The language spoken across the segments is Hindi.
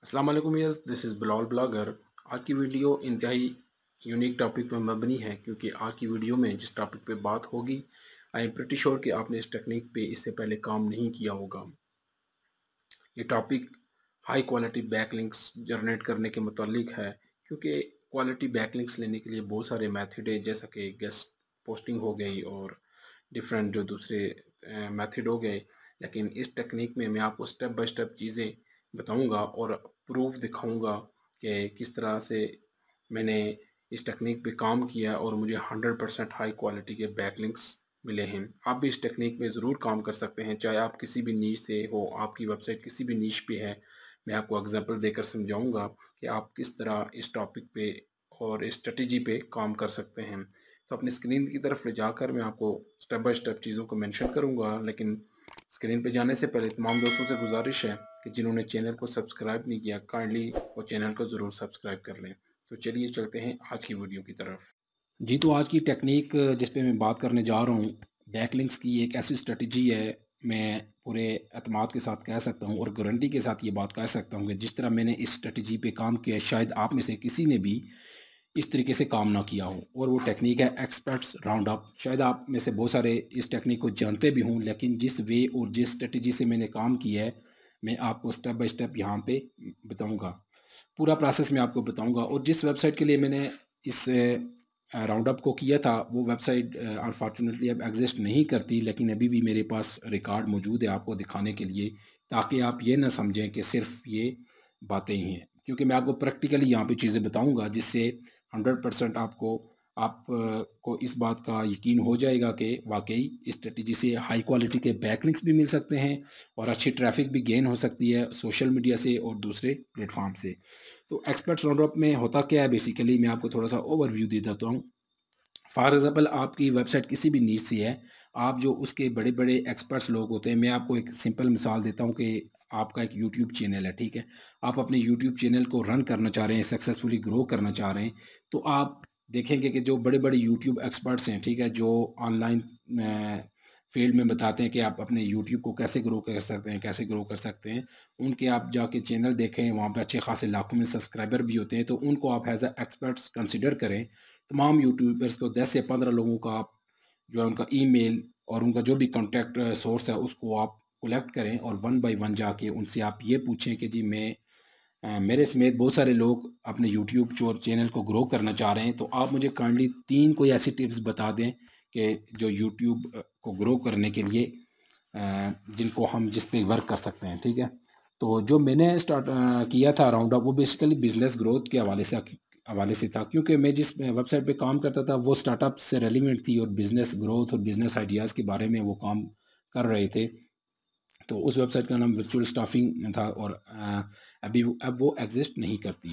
अस्सलाम वालेकुम yes, this is Bilal blogger. आज की वीडियो इंतहाई यूनिक टॉपिक पर मबनी है क्योंकि आज की वीडियो में जिस टॉपिक पे बात होगी आई एम प्रिटी श्योर कि आपने इस टेक्निक पे इससे पहले काम नहीं किया होगा। ये topic high quality backlinks generate करने के मुतालिक है क्योंकि क्वालिटी बैकलिंक्स लेने के लिए बहुत सारे मेथड है, जैसा कि गेस्ट पोस्टिंग हो गई और डिफरेंट जो दूसरे मेथड हो गए। लेकिन इस टेक्निक में मैं आपको स्टेप बाय स्टेप चीज़ें बताऊंगा और प्रूफ दिखाऊंगा कि किस तरह से मैंने इस टेक्निक पे काम किया और मुझे 100% हाई क्वालिटी के बैकलिंक्स मिले हैं। आप भी इस टेक्निक पे ज़रूर काम कर सकते हैं, चाहे आप किसी भी नीश से हो, आपकी वेबसाइट किसी भी नीश पे है। मैं आपको एग्जांपल देकर समझाऊंगा कि आप किस तरह इस टॉपिक पे और इस स्ट्रेटजी पे काम कर सकते हैं। तो अपनी स्क्रीन की तरफ ले जाकर मैं आपको स्टेप बाय स्टेप चीज़ों को मेंशन करूंगा, लेकिन स्क्रीन पे जाने से पहले तमाम दोस्तों से गुजारिश है कि जिन्होंने चैनल को सब्सक्राइब नहीं किया, काइंडली वो चैनल को ज़रूर सब्सक्राइब कर लें। तो चलिए चलते हैं आज की वीडियो की तरफ। जी, तो आज की टेक्निक जिस पे मैं बात करने जा रहा हूँ, बैकलिंक्स की एक ऐसी स्ट्रेटजी है, मैं पूरे एतमाद के साथ कह सकता हूँ और गारंटी के साथ ये बात कह सकता हूँ कि जिस तरह मैंने इस स्ट्रेटजी पे काम किया है, शायद आप में से किसी ने भी इस तरीके से काम ना किया हो। और वो टेक्निक है एक्सपर्ट्स राउंड अप। शायद आप में से बहुत सारे इस टेक्निक को जानते भी हों, लेकिन जिस वे और जिस स्ट्रेटजी से मैंने काम किया है, मैं आपको स्टेप बाय स्टेप यहाँ पे बताऊँगा। पूरा प्रोसेस मैं आपको बताऊँगा। और जिस वेबसाइट के लिए मैंने इस राउंड अप को किया था, वो वेबसाइट अनफॉर्चुनेटली अब एग्जिस्ट नहीं करती, लेकिन अभी भी मेरे पास रिकॉर्ड मौजूद है आपको दिखाने के लिए, ताकि आप ये ना समझें कि सिर्फ ये बातें ही हैं, क्योंकि मैं आपको प्रैक्टिकली यहाँ पे चीज़ें बताऊँगा जिससे 100% को इस बात का यकीन हो जाएगा कि वाक़ई इस स्ट्रेटजी से हाई क्वालिटी के बैकलिंक्स भी मिल सकते हैं और अच्छी ट्रैफ़िक भी गेन हो सकती है सोशल मीडिया से और दूसरे प्लेटफ़ॉर्म से। तो एक्सपर्ट्स राउंडअप में होता क्या है, बेसिकली मैं आपको थोड़ा-सा ओवरव्यू दे देता हूँ। फॉर एग्ज़ाम्पल आपकी वेबसाइट किसी भी नीश से है, आप जो उसके बड़े-बड़े एक्सपर्ट्स लोग होते हैं, मैं आपको एक सिंपल मिसाल देता हूँ कि आपका एक यूट्यूब चैनल है, ठीक है? आप अपने यूट्यूब चैनल को रन करना चाह रहे हैं, सक्सेसफुली ग्रो करना चाह रहे हैं, तो आप देखेंगे कि जो बड़े-बड़े यूट्यूब एक्सपर्ट्स हैं, ठीक है? जो ऑनलाइन फ़ील्ड में बताते हैं कि आप अपने यूट्यूब को कैसे ग्रो कर सकते हैं, कैसे ग्रो कर सकते हैं। उनके आप जाके चैनल देखें, वहाँ पे अच्छे खासे लाखों में सब्सक्राइबर भी होते हैं, तो उनको आप एज़ अ एक्सपर्ट्स कंसिडर करें। तमाम यूट्यूबर्स को 10 से 15 लोगों का आप जो है उनका ईमेल और उनका जो भी कॉन्टैक्ट सोर्स है उसको आप कलेक्ट करें और वन बाय वन जाके उनसे आप ये पूछें कि जी मेरे समेत बहुत सारे लोग अपने यूट्यूब चैनल को ग्रो करना चाह रहे हैं, तो आप मुझे काइंडली 3 कोई ऐसी टिप्स बता दें कि जो यूट्यूब को ग्रो करने के लिए जिनको हम जिस पे वर्क कर सकते हैं, ठीक है? तो जो मैंने स्टार्ट किया था राउंड अप, वो बेसिकली बिज़नेस ग्रोथ के हवाले से था, क्योंकि मैं जिस वेबसाइट पे काम करता था वो स्टार्टअप से रेलिवेंट थी और बिज़नेस ग्रोथ और बिज़नेस आइडियाज़ के बारे में वो काम कर रहे थे। तो उस वेबसाइट का नाम वर्चुअल स्टाफिंग था और अब वो एग्ज़िस्ट नहीं करती।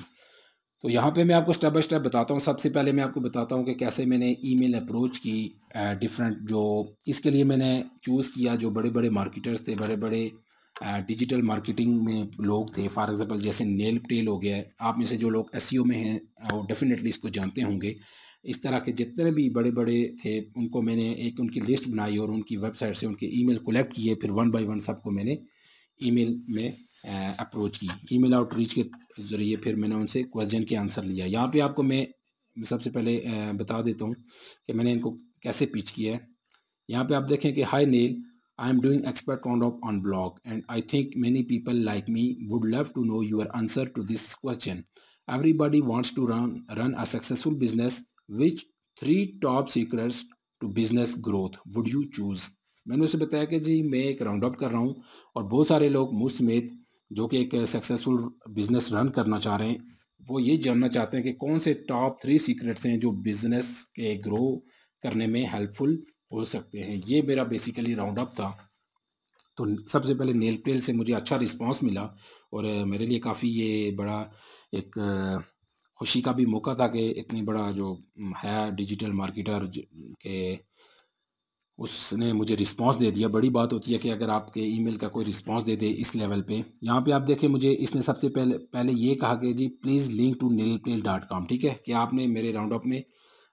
तो यहाँ पे मैं आपको स्टेप बाय स्टेप बताता हूँ। सबसे पहले मैं आपको बताता हूँ कि कैसे मैंने ईमेल अप्रोच की डिफरेंट जो इसके लिए मैंने चूज़ किया जो बड़े-बड़े मार्केटर्स थे, बड़े-बड़े डिजिटल मार्केटिंग में लोग थे। फॉर एग्ज़ाम्पल जैसे नेल टेल हो गया है, आप में से जो लोग एसईओ में हैं वो डेफ़िनेटली इसको जानते होंगे। इस तरह के जितने भी बड़े-बड़े थे उनको मैंने एक उनकी लिस्ट बनाई और उनकी वेबसाइट से उनके ईमेल कलेक्ट किए, फिर वन बाय वन सबको मैंने ईमेल में अप्रोच की। ईमेल आउटरीच के ज़रिए फिर मैंने उनसे क्वेश्चन के आंसर लिया। यहाँ पे आपको मैं सबसे पहले बता देता हूँ कि मैंने इनको कैसे पिच किया है। यहाँ पे आप देखें कि hi Neil, I am doing expert roundup on blog and I think many people like me would love to know your answer to this question. Everybody wants to run a successful business, which 3 top secrets to business growth would you choose? मैंने उसे बताया कि जी मैं एक राउंड अप कर रहा हूँ और बहुत सारे लोग मुझ समेत जो कि एक सक्सेसफुल बिजनेस रन करना चाह रहे हैं, वो ये जानना चाहते हैं कि कौन से टॉप 3 सीक्रेट्स हैं जो बिजनेस के ग्रो करने में हेल्पफुल हो सकते हैं। ये मेरा बेसिकली राउंड अप था। तो सबसे पहले नेल पेल से मुझे अच्छा रिस्पांस मिला और मेरे लिए काफ़ी ये बड़ा एक खुशी का भी मौका था कि इतनी बड़ा जो है डिजिटल मार्केटर के उसने मुझे रिस्पांस दे दिया। बड़ी बात होती है कि अगर आपके ईमेल का कोई रिस्पांस दे दे इस लेवल पे। यहाँ पे आप देखें मुझे इसने सबसे पहले पहले ये कहा कि जी प्लीज़ लिंक टू नेलप्रेल.com, ठीक है? कि आपने मेरे राउंड अप में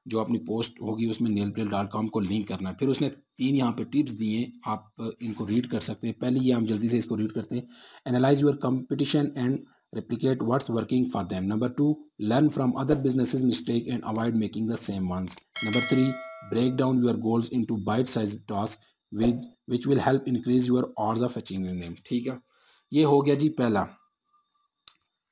जो अपनी पोस्ट होगी उसमें नेलप्रेल.com को लिंक करना है। फिर उसने 3 यहाँ पे टिप्स दिए, आप इनको रीड कर सकते हैं। पहले ये हम जल्दी से इसको रीड करते हैं। Analyse your competition and replicate what's working for them. Number 2, learn from other businesses mistake and avoid making the same ones. Number 3, break down your goals into bite-sized tasks which will help increase your odds of achieving them. ठीक है, ये हो गया जी पहला।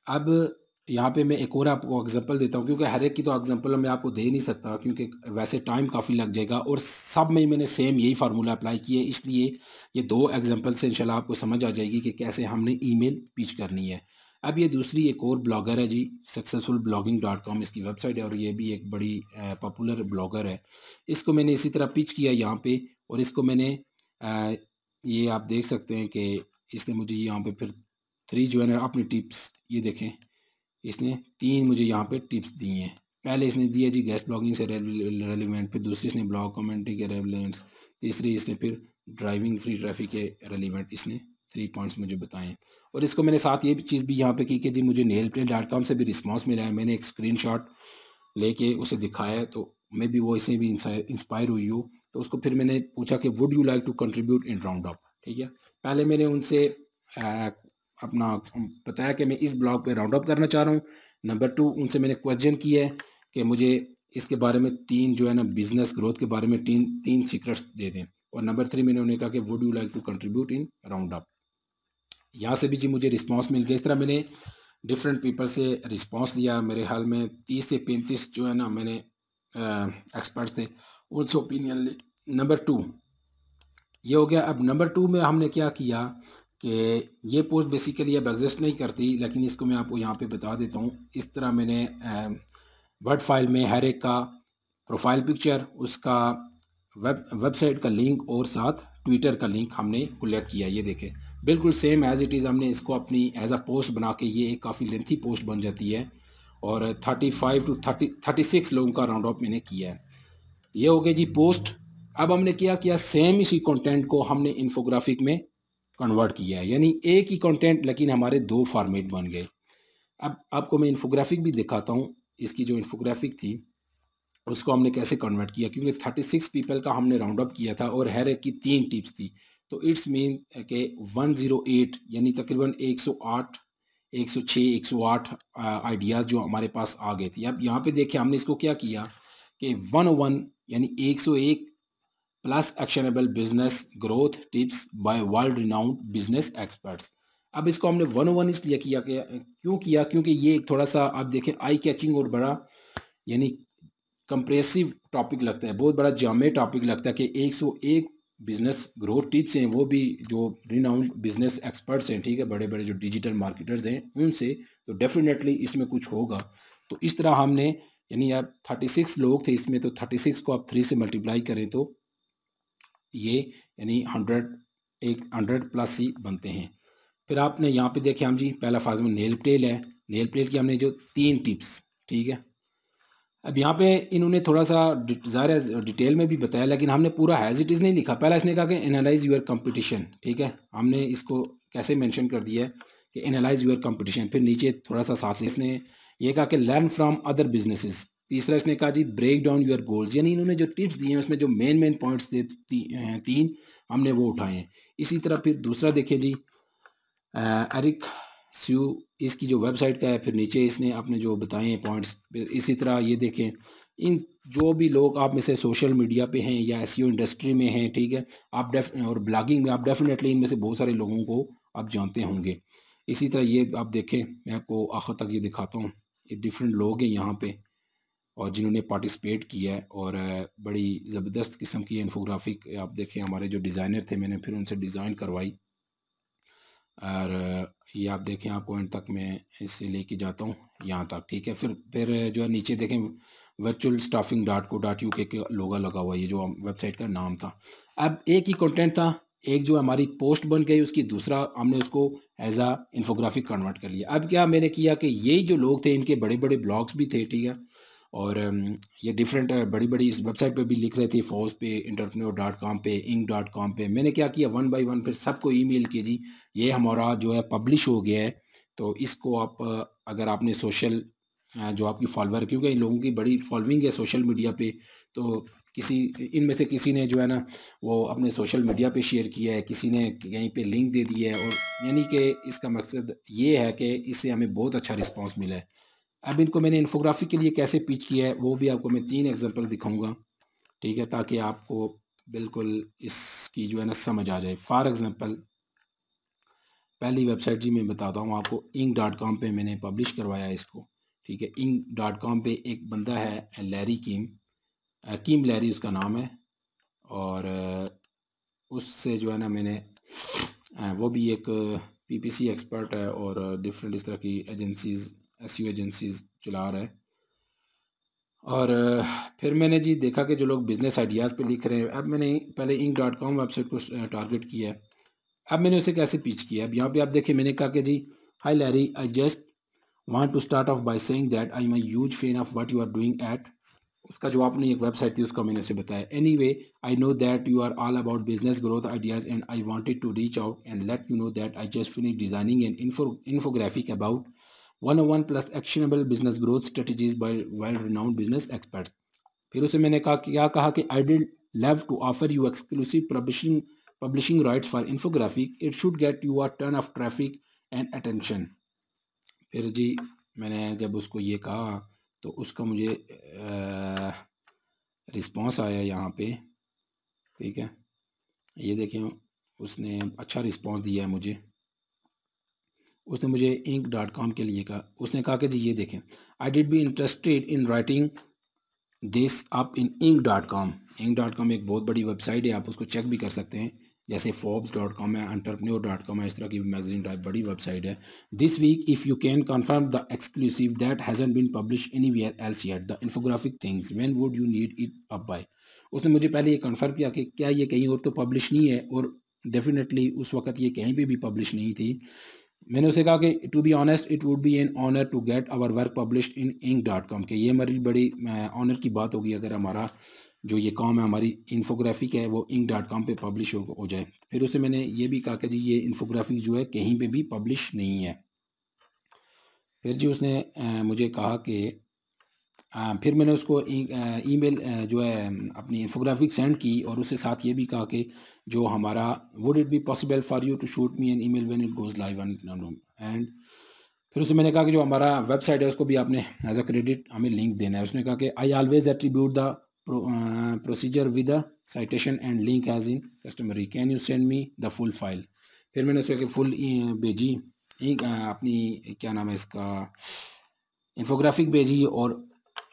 अब यहाँ पे मैं एक और आपको एग्जांपल देता हूँ, क्योंकि हर एक की तो एग्जांपल मैं आपको दे नहीं सकता, क्योंकि वैसे टाइम काफ़ी लग जाएगा और सब में मैंने सेम यही फार्मूला अप्लाई किया है। इसलिए ये 2 एग्जांपल से इंशाल्लाह आपको समझ आ जाएगी कि कैसे हमने ईमेल पिच करनी है। अब ये दूसरी एक और ब्लॉगर है जी, successfulblogging.com इसकी वेबसाइट है और ये भी एक बड़ी पॉपुलर ब्लॉगर है। इसको मैंने इसी तरह पिच किया यहाँ पे और इसको मैंने ये आप देख सकते हैं कि इसने मुझे यहाँ पे फिर 3 जो है ना अपनी टिप्स, ये देखें इसने 3 मुझे यहाँ पे टिप्स दी हैं। पहले इसने दिया जी गेस्ट ब्लॉगिंग से रेलिवेंट, फिर दूसरी इसने ब्लॉग कमेंट्री के रेलिवेंट्स, तीसरी इसने फिर ड्राइविंग फ्री ट्रैफिक के रेलिवेंट इसने 3 पॉइंट्स मुझे बताएं। और इसको मैंने साथ ये चीज़ भी यहाँ पे की कि जी मुझे nailplay.com से भी रिस्पॉन्स मिला है। मैंने एक स्क्रीनशॉट लेके उसे दिखाया है, तो मैं भी वो इससे भी इंस्पायर हुई हूँ। तो उसको फिर मैंने पूछा कि would you like to contribute in round up. ठीक है, पहले मैंने उनसे अपना बताया कि मैं इस ब्लॉग पे राउंड अप करना चाह रहा हूँ। नंबर 2, उनसे मैंने क्वेश्चन किया है कि मुझे इसके बारे में 3 जो है ना बिजनेस ग्रोथ के बारे में 3 सीक्रेट्स दे दें। और नंबर 3 मैंने उन्हें कहा कि would you like to contribute in round up. यहाँ से भी जी मुझे रिस्पांस मिल गया। इस तरह मैंने डिफरेंट पीपल से रिस्पांस लिया। मेरे ख्याल में 30 से 35 जो है ना मैंने एक्सपर्ट्स थे, उनसे ओपिनियन ली। नंबर 2 ये हो गया। अब नंबर 2 में हमने क्या किया कि ये पोस्ट बेसिकली अब एग्जिस्ट नहीं करती, लेकिन इसको मैं आपको यहाँ पे बता देता हूँ। इस तरह मैंने वर्ड फाइल में हर एक का प्रोफाइल पिक्चर, उसका वेबसाइट का लिंक और साथ ट्विटर का लिंक हमने कलेक्ट किया। ये देखें बिल्कुल सेम एज इट इज़ हमने इसको अपनी एज अ पोस्ट बना के, ये एक काफ़ी लेंथी पोस्ट बन जाती है और 35 to 36 लोगों का राउंड ऑफ मैंने किया है। ये हो गई जी पोस्ट। अब हमने क्या किया, सेम इसी कंटेंट को हमने इन्फोग्राफिक में कन्वर्ट किया है, यानी एक ही कंटेंट लेकिन हमारे 2 फॉर्मेट बन गए। अब आपको मैं इन्फोग्राफिक भी दिखाता हूँ। इसकी जो इन्फोग्राफिक थी उसको हमने कैसे कन्वर्ट किया, क्योंकि 36 पीपल का हमने राउंड अप किया था और हर एक की 3 टिप्स थी। तो इट्स मीन के 108 यानी तकरीबन 108 106 108 आइडियाज़ जो हमारे पास आ गए थे। अब यहाँ पे देखिए हमने इसको क्या किया कि 101 यानी 101 plus actionable business growth tips by world renowned business experts. अब इसको हमने 101 इसलिए किया कि क्यों किया, क्योंकि ये थोड़ा सा आप देखें आई कैचिंग और बड़ा यानी कंप्रेसिव टॉपिक लगता है, बहुत बड़ा जामे टॉपिक लगता है कि 101 बिजनेस ग्रोथ टिप्स हैं, वो भी जो रिनाउंड बिजनेस एक्सपर्ट्स हैं, ठीक है, बड़े बड़े जो डिजिटल मार्केटर्स हैं उनसे, तो डेफिनेटली इसमें कुछ होगा। तो इस तरह हमने यानी आप 36 लोग थे इसमें, तो 36 को आप 3 से मल्टीप्लाई करें तो ये यानी 100 प्लस ही बनते हैं। फिर आपने यहाँ पे देखे हम जी पहला फार्मूला नेल प्लेट है। नेल प्लेट की हमने जो 3 टिप्स, ठीक है। अब यहाँ पे इन्होंने थोड़ा सा ज़ाहिर डिटेल में भी बताया, लेकिन हमने पूरा हैज़ इट इज़ नहीं लिखा। पहला इसने कहा कि एनालाइज यूर कंपटीशन, ठीक है, हमने इसको कैसे मेंशन कर दिया है कि एनालाइज यूर कंपटीशन। फिर नीचे थोड़ा सा साथ इसने ये कहा कि लर्न फ्रॉम अदर बिजनेसेस। तीसरा इसने कहा जी ब्रेक डाउन यूर गोल्स, यानी इन्होंने जो टिप्स दिए हैं उसमें जो मेन पॉइंट्स थे 3 हमने वो उठाए हैं। इसी तरह फिर दूसरा देखिए जी एरिक स्यू इसकी जो वेबसाइट का है, फिर नीचे इसने आपने जो बताए हैं पॉइंट्स। फिर इसी तरह ये देखें इन जो भी लोग आप में से सोशल मीडिया पे हैं या एसईओ इंडस्ट्री में हैं, ठीक है, आप और ब्लॉगिंग में आप डेफिनेटली इनमें से बहुत सारे लोगों को आप जानते होंगे। इसी तरह ये आप देखें, मैं आपको आखिर तक ये दिखाता हूँ, ये डिफरेंट लोग हैं यहाँ पे और जिन्होंने पार्टिसिपेट किया है और बड़ी ज़बरदस्त किस्म की इन्फोग्राफिक आप देखें। हमारे जो डिज़ाइनर थे मैंने फिर उनसे डिज़ाइन करवाई और ये आप देखें, आपको एंड तक मैं इसे लेके जाता हूँ यहाँ तक, ठीक है। फिर जो है नीचे देखें virtualstaffing.co.uk के लोगो लगा हुआ, ये जो वेबसाइट का नाम था। अब एक ही कंटेंट था, एक जो हमारी पोस्ट बन गई उसकी, दूसरा हमने उसको एज आ इन्फोग्राफिक कन्वर्ट कर लिया। अब क्या मैंने किया कि यही जो लोग थे इनके बड़े बड़े ब्लॉग्स भी थे, ठीक है, और ये डिफरेंट बड़ी बड़ी इस वेबसाइट पे भी लिख रहे थे, फोर्स पे, entrepreneur.com पे, इंक.com पे। मैंने क्या किया 1 बाय 1 फिर सबको ईमेल किया जी ये हमारा जो है पब्लिश हो गया है, तो इसको आप अगर आपने सोशल जो आपकी फॉलोअर है, क्योंकि इन लोगों की बड़ी फॉलोइंग है सोशल मीडिया पे। तो किसी इनमें से किसी ने जो है ना वो अपने सोशल मीडिया पे शेयर किया है, किसी ने कहीं पे लिंक दे दिया है, और यानी कि इसका मकसद ये है कि इससे हमें बहुत अच्छा रिस्पांस मिला है। अब इनको मैंने इन्फोग्राफिक के लिए कैसे पिच किया है वो भी आपको मैं 3 एग्ज़ाम्पल दिखाऊँगा, ठीक है? ताकि आपको बिल्कुल इसकी जो है ना समझ आ जाए। फॉर एग्ज़ाम्पल पहली वेबसाइट जी मैं बताता हूँ आपको, इंक.com पे मैंने पब्लिश करवाया है इसको, ठीक है? इंक.com पे एक बंदा है लैरी कीम, कीम लैरी उसका नाम है, और उससे जो है ना मैंने वो भी एक पीपीसी एक्सपर्ट है और डिफरेंट इस तरह की एजेंसीज़, एसईओ एजेंसीज़ चला रहा है। और फिर मैंने जी देखा कि जो लोग बिज़नेस आइडियाज़ पे लिख रहे हैं, अब मैंने पहले इंक.com वेबसाइट को टारगेट किया है। अब मैंने उसे कैसे पिच किया, अब यहाँ पे आप देखिए मैंने कहा कि जी, hi Larry, I just want to start off by saying that I am a huge fan of what you are doing at, उसका जो आपने एक वेबसाइट थी उसका मैंने उसे बताया, anyway I know that you are all about business growth ideas and I wanted to reach out and let you know that I just finish designing an infographic about 101 plus actionable business growth strategies by well renowned business experts। फिर उसे मैंने कहा कि I did love to offer you exclusive publishing rights for infographic, it should get you a ton of traffic and attention. फिर जी मैंने जब उसको ये कहा तो उसका मुझे रिस्पांस आया यहाँ पे, ठीक है? ये देखें, उसने अच्छा रिस्पांस दिया है मुझे। उसने मुझे इंक.com के लिए कहा, उसने कहा कि जी ये देखें, I did be interested in writing this up in Inc. Inc एक बहुत बड़ी वेबसाइट है, आप उसको चेक भी कर सकते हैं, जैसे forbes.com है, entrepreneur.com है, इस तरह की मैगजीन टाइप बड़ी वेबसाइट है। This week if you can confirm the exclusive that hasn't been publish anywhere else yet the infographic things when would you need it up by. उसने मुझे पहले ये कंफर्म किया कि क्या ये कहीं और तो पब्लिश नहीं है, और डेफिनेटली उस वक्त ये कहीं पे भी पब्लिश नहीं थी। मैंने उसे कहा कि to be honest it would be an honour to get our work published in Inc, कि ये हमारी बड़ी ऑनर की बात होगी अगर हमारा जो ये काम है, हमारी इन्फोग्राफिक है, वो इंक.com पे पब्लिश हो जाए। फिर उसे मैंने ये भी कहा कि जी ये इन्फोग्राफिक जो है कहीं पे भी पब्लिश नहीं है। फिर जी उसने मुझे कहा कि फिर मैंने उसको ईमेल जो है अपनी इन्फोग्राफिक सेंड की, और उसके साथ ये भी कहा कि जो हमारा would it be possible for you to shoot me an email when it goes live on and फिर उससे मैंने कहा कि जो हमारा वेबसाइट है उसको भी आपने एज अ क्रेडिट हमें लिंक देना है। उसने कहा कि I always attribute the procedure with the citation and link as in customary, can you send me the full file. फिर मैंने उसको फुल भेजी, अपनी क्या नाम है इसका, इन्फोग्राफिक भेजी, और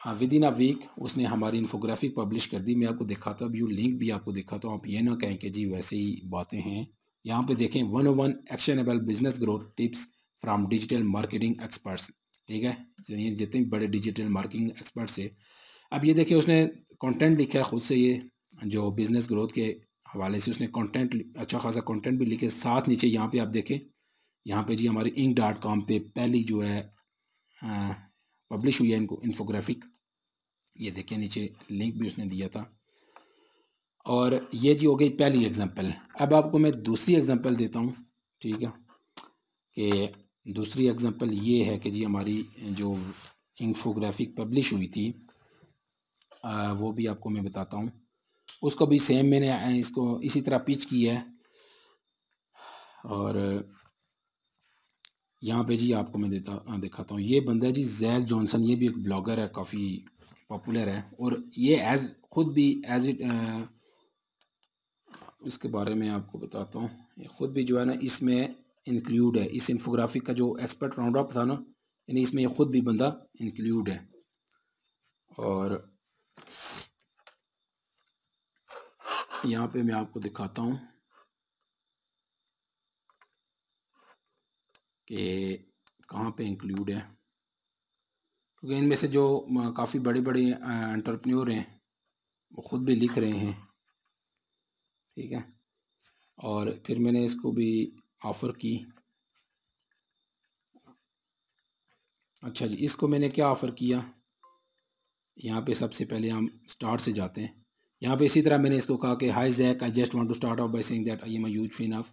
विद इन अ वीक उसने हमारी इन्फोग्राफिक पब्लिश कर दी। मैं आपको दिखाता भी हूँ, लिंक भी आपको दिखाता हूँ, आप ये ना कहें कि जी वैसे ही बातें हैं। यहाँ पे देखें 101 actionable business growth tips from digital marketing experts, ठीक है? ये जितने भी बड़े डिजिटल मार्केटिंग एक्सपर्ट्स है। अब ये देखिए उसने कंटेंट लिखा है खुद से, ये जो बिजनेस ग्रोथ के हवाले से उसने कंटेंट, अच्छा खासा कंटेंट भी लिखे साथ। नीचे यहाँ पे आप देखें, यहाँ पे जी हमारे इंक.com पे पहली जो है पब्लिश हुई है इनको इन्फोग्राफिक, ये देखिए नीचे लिंक भी उसने दिया था। और ये जी हो गई पहली एग्जांपल। अब आपको मैं दूसरी एग्जांपल देता हूँ, ठीक है? कि दूसरी एग्जांपल ये है कि जी हमारी जो इन्फोग्राफिक पब्लिश हुई थी वो भी आपको मैं बताता हूँ। उसको भी सेम मैंने इसको इसी तरह पिच की है। और यहाँ पे जी आपको मैं दिखाता हूँ, ये बंदा है जी जैक जॉनसन, ये भी एक ब्लॉगर है, काफ़ी पॉपुलर है, और ये खुद भी एज इट इसके बारे में आपको बताता हूँ। ये खुद भी जो है ना इसमें इंक्लूड है, इस इन्फोग्राफिक का जो एक्सपर्ट राउंड अप था ना, यानी इसमें ये खुद भी बंदा इंक्लूड है। और यहाँ पे मैं आपको दिखाता हूँ कि कहाँ पे इंक्लूड है, क्योंकि इनमें से जो काफ़ी बड़े बड़े एंटरप्रेन्योर हैं वो खुद भी लिख रहे हैं, ठीक है? और फिर मैंने इसको भी ऑफ़र की। अच्छा जी, इसको मैंने क्या ऑफ़र किया, यहाँ पे सबसे पहले हम स्टार्ट से जाते हैं। यहाँ पे इसी तरह मैंने इसको कहा कि hi Jack, I just want to start off by saying that I am a huge fan of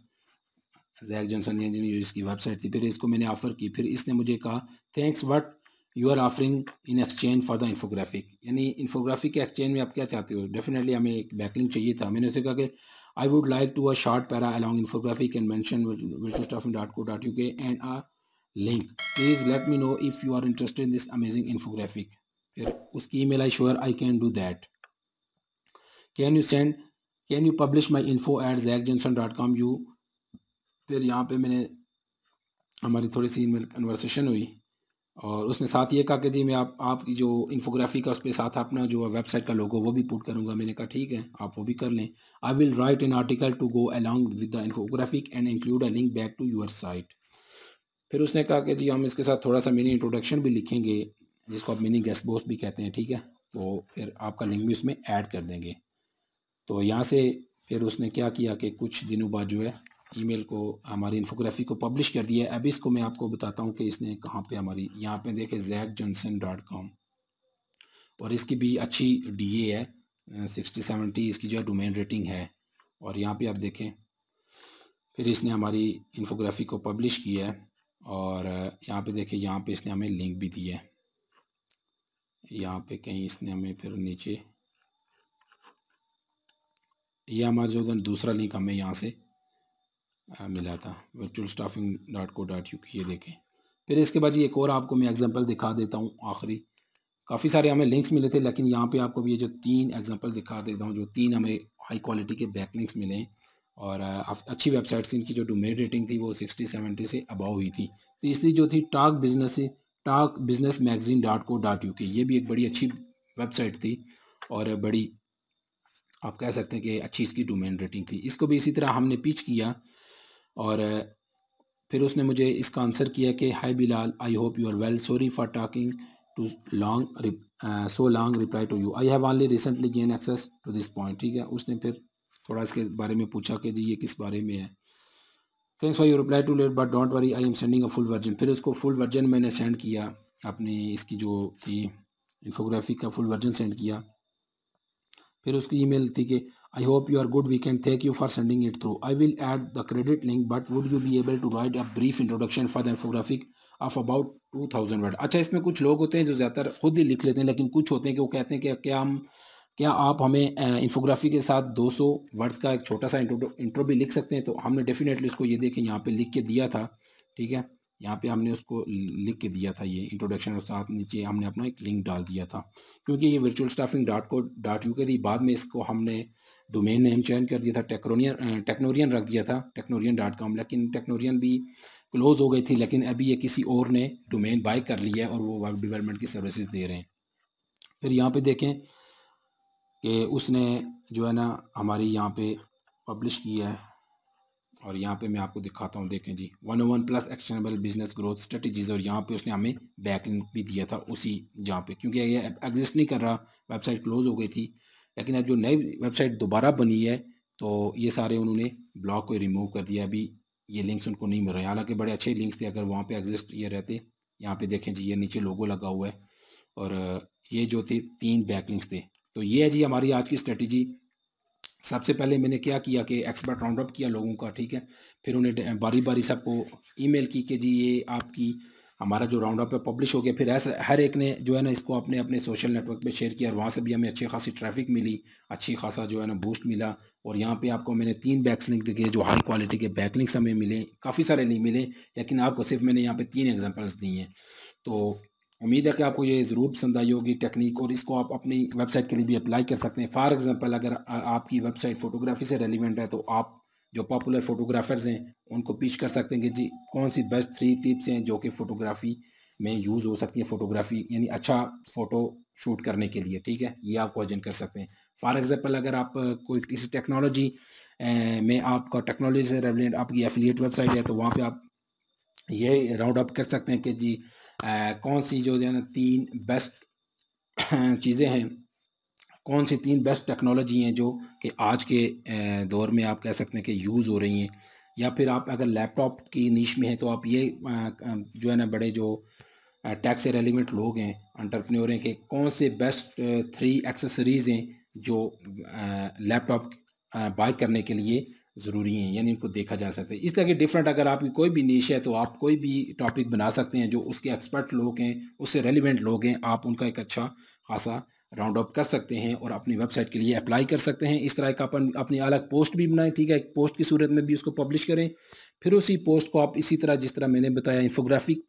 Jack Johnson, ये जिसकी वेबसाइट थी। फिर इसको मैंने ऑफ़र की, फिर इसने मुझे कहा thanks but you are offering in exchange for the infographic, यानी इन्फोग्राफिक के एक्सचेंज में आप क्या चाहते हो। डेफिनेटली हमें एक बैकलिंक चाहिए था। मैंने उसे कहा कि I would like to a short para along infographic and mention virtualstuffing.co.uk and a link, please let me know if you are interested in this amazing infographic. फिर उसकी email I sure I can do that, can you publish my info@zackjohnson.com you. फिर यहाँ पे मैंने हमारी थोड़ी सी ईमेल कन्वर्सेशन हुई और उसने साथ ये कहा कि जी मैं आपकी जो इन्फोग्राफी का उस पर साथ अपना जो वेबसाइट का लोगो वो भी पुट करूँगा। मैंने कहा ठीक है, आप वो भी कर लें। I will write an article to go along with the infographic and include a link back to your site. फिर उसने कहा कि जी हम इसके साथ थोड़ा सा मिनी इंट्रोडक्शन भी लिखेंगे, जिसको आप मिनी गेस्ट पोस्ट भी कहते हैं, ठीक है, तो फिर आपका लिंक भी उसमें ऐड कर देंगे। तो यहाँ से फिर उसने क्या किया कि कुछ दिनों बाद जो है ईमेल को हमारी इन्फोग्राफी को पब्लिश कर दिया है। अभी इसको मैं आपको बताता हूँ कि इसने कहाँ पे हमारी, यहाँ पे देखें zackjohnson.com, और इसकी भी अच्छी DA है 60-70 इसकी जो है डोमेन रेटिंग है। और यहाँ पे आप देखें फिर इसने हमारी इन्फोग्राफी को पब्लिश किया है और यहाँ पे देखें, यहाँ पे इसने हमें लिंक भी दिया है। यहाँ पे कहीं इसने हमें फिर नीचे ये हमारा जो दूसरा लिंक हमें यहाँ से मिला था virtualstuffing.co.uk, ये देखें। फिर इसके बाद एक और आपको मैं एग्जांपल दिखा देता हूँ आखिरी। काफ़ी सारे हमें लिंक्स मिले थे, लेकिन यहाँ पे आपको भी ये जो 3 एग्जांपल दिखा देता हूँ, जो 3 हमें हाई क्वालिटी के बैकलिंक्स मिले हैं और अच्छी वेबसाइट्स, इनकी जो डोमेन रेटिंग थी वो 60-70 से अबव हुई थी। तीसरी जो थी talkbusinessmagazine.co.uk, ये भी एक बड़ी अच्छी वेबसाइट थी और बड़ी आप कह सकते हैं कि अच्छी इसकी डोमेन रेटिंग थी। इसको भी इसी तरह हमने पिच किया और फिर उसने मुझे इसका आंसर किया कि hi Bilal, I hope you are well, sorry for talking too long so long, reply to you, I have only recently gain access to this point. ठीक है, उसने फिर थोड़ा इसके बारे में पूछा कि जी ये किस बारे में है। Thanks for your reply to late but don't worry, I am sending a full version. फिर उसको फुल वर्जन मैंने सेंड किया, अपनी इसकी जो थी इन्फोग्राफी का फुल वर्जन सेंड किया। फिर उसकी ईमेल थी कि I hope you are good weekend, thank you for sending it through, I will add the credit link but would you be able to write a brief introduction for the infographic of about 2000 word. अच्छा, इसमें कुछ लोग होते हैं जो ज़्यादातर खुद ही लिख लेते हैं, लेकिन कुछ होते हैं कि वो कहते हैं कि क्या आप हमें इन्फोग्राफी के साथ 200 वर्ड्स का एक छोटा सा इंट्रो भी लिख सकते हैं। तो हमने डेफिनेटली उसको ये देखें यहाँ पे लिख के दिया था, ठीक है, यहाँ पे हमने उसको लिख के दिया था ये इंट्रोडक्शन, और साथ नीचे हमने अपना एक लिंक डाल दिया था। क्योंकि ये virtualstuffing.co.uk थी, बाद में इसको हमने डोमेन नेम चेंज कर दिया था, टेक्नोरियन रख दिया था, technorian.com, लेकिन टेक्नोरियन भी क्लोज हो गई थी। लेकिन अभी ये किसी और ने डोमेन बाय कर लिया है और वो वेब डेवलपमेंट की सर्विसेज दे रहे हैं। फिर यहाँ पे देखें कि उसने जो है ना हमारी यहाँ पे पब्लिश किया है और यहाँ पे मैं आपको दिखाता हूँ, देखें जी 101 plus actionable business growth strategies, और यहाँ पे उसने हमें बैकलिंक भी दिया था उसी जहाँ पे, क्योंकि ये एग्जिस्ट नहीं कर रहा, वेबसाइट क्लोज हो गई थी। लेकिन अब जो नई वेबसाइट दोबारा बनी है तो ये सारे उन्होंने ब्लॉक को रिमूव कर दिया, अभी ये लिंक्स उनको नहीं मिल रहे। हालांकि बड़े अच्छे लिंक्स थे, अगर वहाँ पे एग्जिस्ट ये रहते। यहाँ पे देखें जी, ये नीचे लोगो लगा हुआ है और ये जो थे 3 बैकलिंक्स थे। तो ये है जी हमारी आज की स्ट्रेटजी। सबसे पहले मैंने क्या किया कि एक्सपर्ट राउंड अप किया लोगों का, ठीक है, फिर उन्हें बारी बारी सबको ईमेल की कि जी ये आपकी हमारा जो राउंड अप है पब्लिश हो गया। फिर ऐसे हर एक ने जो है ना इसको अपने अपने सोशल नेटवर्क पे शेयर किया और वहाँ से भी हमें अच्छी खासी ट्रैफिक मिली, अच्छी खासा जो है ना बूस्ट मिला। और यहाँ पे आपको मैंने 3 बैकलिंक दिखे जो हाई क्वालिटी के बैकलिंक्स हमें मिले, काफ़ी सारे नहीं मिले, लेकिन आपको सिर्फ मैंने यहाँ पे 3 एग्जाम्पल्स दिए हैं। तो उम्मीद है कि आपको ये ज़रूर पसंद आई होगी टेक्निक, और इसको आप अपनी वेबसाइट के लिए भी अप्लाई कर सकते हैं। फॉर एग्जांपल, अगर आपकी वेबसाइट फ़ोटोग्राफी से रेलिवेंट है तो आप जो पॉपुलर फ़ोटोग्राफर्स हैं उनको पिच कर सकते हैं कि जी कौन सी बेस्ट 3 टिप्स हैं जो कि फ़ोटोग्राफी में यूज़ हो सकती है, फ़ोटोग्राफी यानी अच्छा फ़ोटो शूट करने के लिए, ठीक है, ये आप क्वेश्चन कर सकते हैं। फॉर एग्जांपल, अगर आप कोई किसी टेक्नोलॉजी में आपका टेक्नोलॉजी से रेलिवेंट आपकी एफिलिएट वेबसाइट है तो वहाँ पे आप ये राउंड अप कर सकते हैं कि जी कौन सी जो है ना 3 बेस्ट चीज़ें हैं, कौन सी 3 बेस्ट टेक्नोलॉजी हैं जो कि आज के दौर में आप कह सकते हैं कि यूज़ हो रही हैं। या फिर आप अगर लैपटॉप की नीश में हैं तो आप ये जो है ना बड़े जो टेक से रेलिवेंट लोग हैं, एंटरप्रेन्योर हैं, कि कौन से बेस्ट 3 एक्सेसरीज़ हैं जो लैपटॉप बाय करने के लिए ज़रूरी हैं, यानी इनको देखा जा सकता है। इस तरह के डिफरेंट अगर आपकी कोई भी निश है तो आप कोई भी टॉपिक बना सकते हैं जो उसके एक्सपर्ट लोग हैं, उससे रेलिवेंट लोग हैं, आप उनका एक अच्छा खासा राउंड अप कर सकते हैं और अपनी वेबसाइट के लिए अप्लाई कर सकते हैं। इस तरह का अपन अपनी अलग पोस्ट भी बनाएँ, ठीक है? एक पोस्ट की सूरत में भी उसको पब्लिश करें। फिर उसी पोस्ट को आप इसी तरह जिस तरह मैंने बताया इन्फोग्राफिक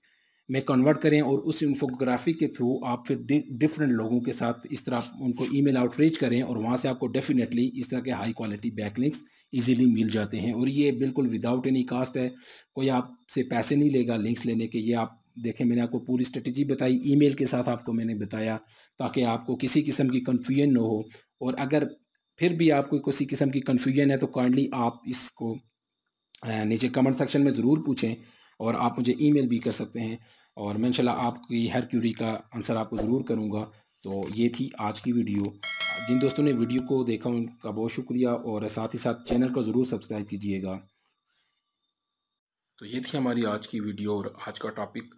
में कन्वर्ट करें और उस इन्फोग्राफिक के थ्रू आप फिर डिफरेंट लोगों के साथ इस तरह उनको ईमेल आउटरीच करें और वहाँ से आपको डेफिनेटली इस तरह के हाई क्वालिटी बैकलिंक्स इजीली मिल जाते हैं और ये बिल्कुल विदाउट एनी कास्ट है। कोई आपसे पैसे नहीं लेगा लिंक्स लेने के। ये आप देखें, मैंने आपको पूरी स्ट्रेटजी बताई, ईमेल के साथ आपको मैंने बताया ताकि आपको किसी किस्म की कन्फ्यूजन ना हो। और अगर फिर भी आपको किसी किस्म की कन्फ्यूजन है तो काइंडली आप इसको नीचे कमेंट सेक्शन में ज़रूर पूछें और आप मुझे ईमेल भी कर सकते हैं और मैं इंशाल्लाह आपकी हर क्यूरी का आंसर आपको ज़रूर करूँगा। तो ये थी आज की वीडियो। जिन दोस्तों ने वीडियो को देखा उनका बहुत शुक्रिया और साथ ही साथ चैनल को ज़रूर सब्सक्राइब कीजिएगा। तो ये थी हमारी आज की वीडियो और आज का टॉपिक।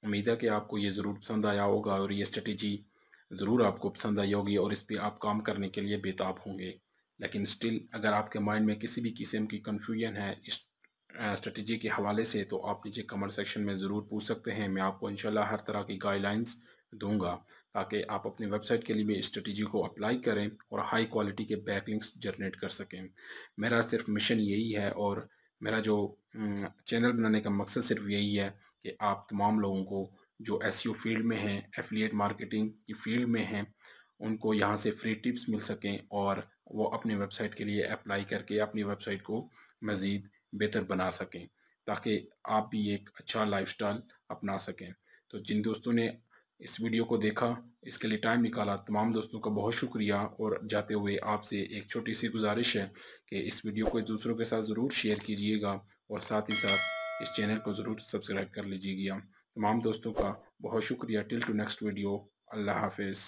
उम्मीद है कि आपको ये ज़रूर पसंद आया होगा और ये स्ट्रेटजी ज़रूर आपको पसंद आई होगी और इस पे आप काम करने के लिए बेताब होंगे। लेकिन स्टिल अगर आपके माइंड में किसी भी किस्म की कन्फ्यूजन है इस स्ट्रेटजी के हवाले से तो आप नीचे कमेंट सेक्शन में ज़रूर पूछ सकते हैं। मैं आपको इंशाल्लाह हर तरह की गाइडलाइंस दूंगा ताकि आप अपनी वेबसाइट के लिए भी इस स्ट्रेटजी को अप्लाई करें और हाई क्वालिटी के बैकलिंक्स जनरेट कर सकें। मेरा सिर्फ मिशन यही है और मेरा जो चैनल बनाने का मकसद सिर्फ यही है कि आप तमाम लोगों को जो एसईओ फील्ड में हैं, एफिलिएट मार्केटिंग की फील्ड में हैं, उनको यहाँ से फ्री टिप्स मिल सकें और वो अपनी वेबसाइट के लिए अप्लाई करके अपनी वेबसाइट को मज़ीद बेहतर बना सकें ताकि आप भी एक अच्छा लाइफस्टाइल अपना सकें। तो जिन दोस्तों ने इस वीडियो को देखा, इसके लिए टाइम निकाला, तमाम दोस्तों का बहुत शुक्रिया। और जाते हुए आपसे एक छोटी सी गुजारिश है कि इस वीडियो को दूसरों के साथ ज़रूर शेयर कीजिएगा और साथ ही साथ इस चैनल को ज़रूर सब्सक्राइब कर लीजिएगा। तमाम दोस्तों का बहुत शुक्रिया। Till to next video. अल्लाह हाफिज़।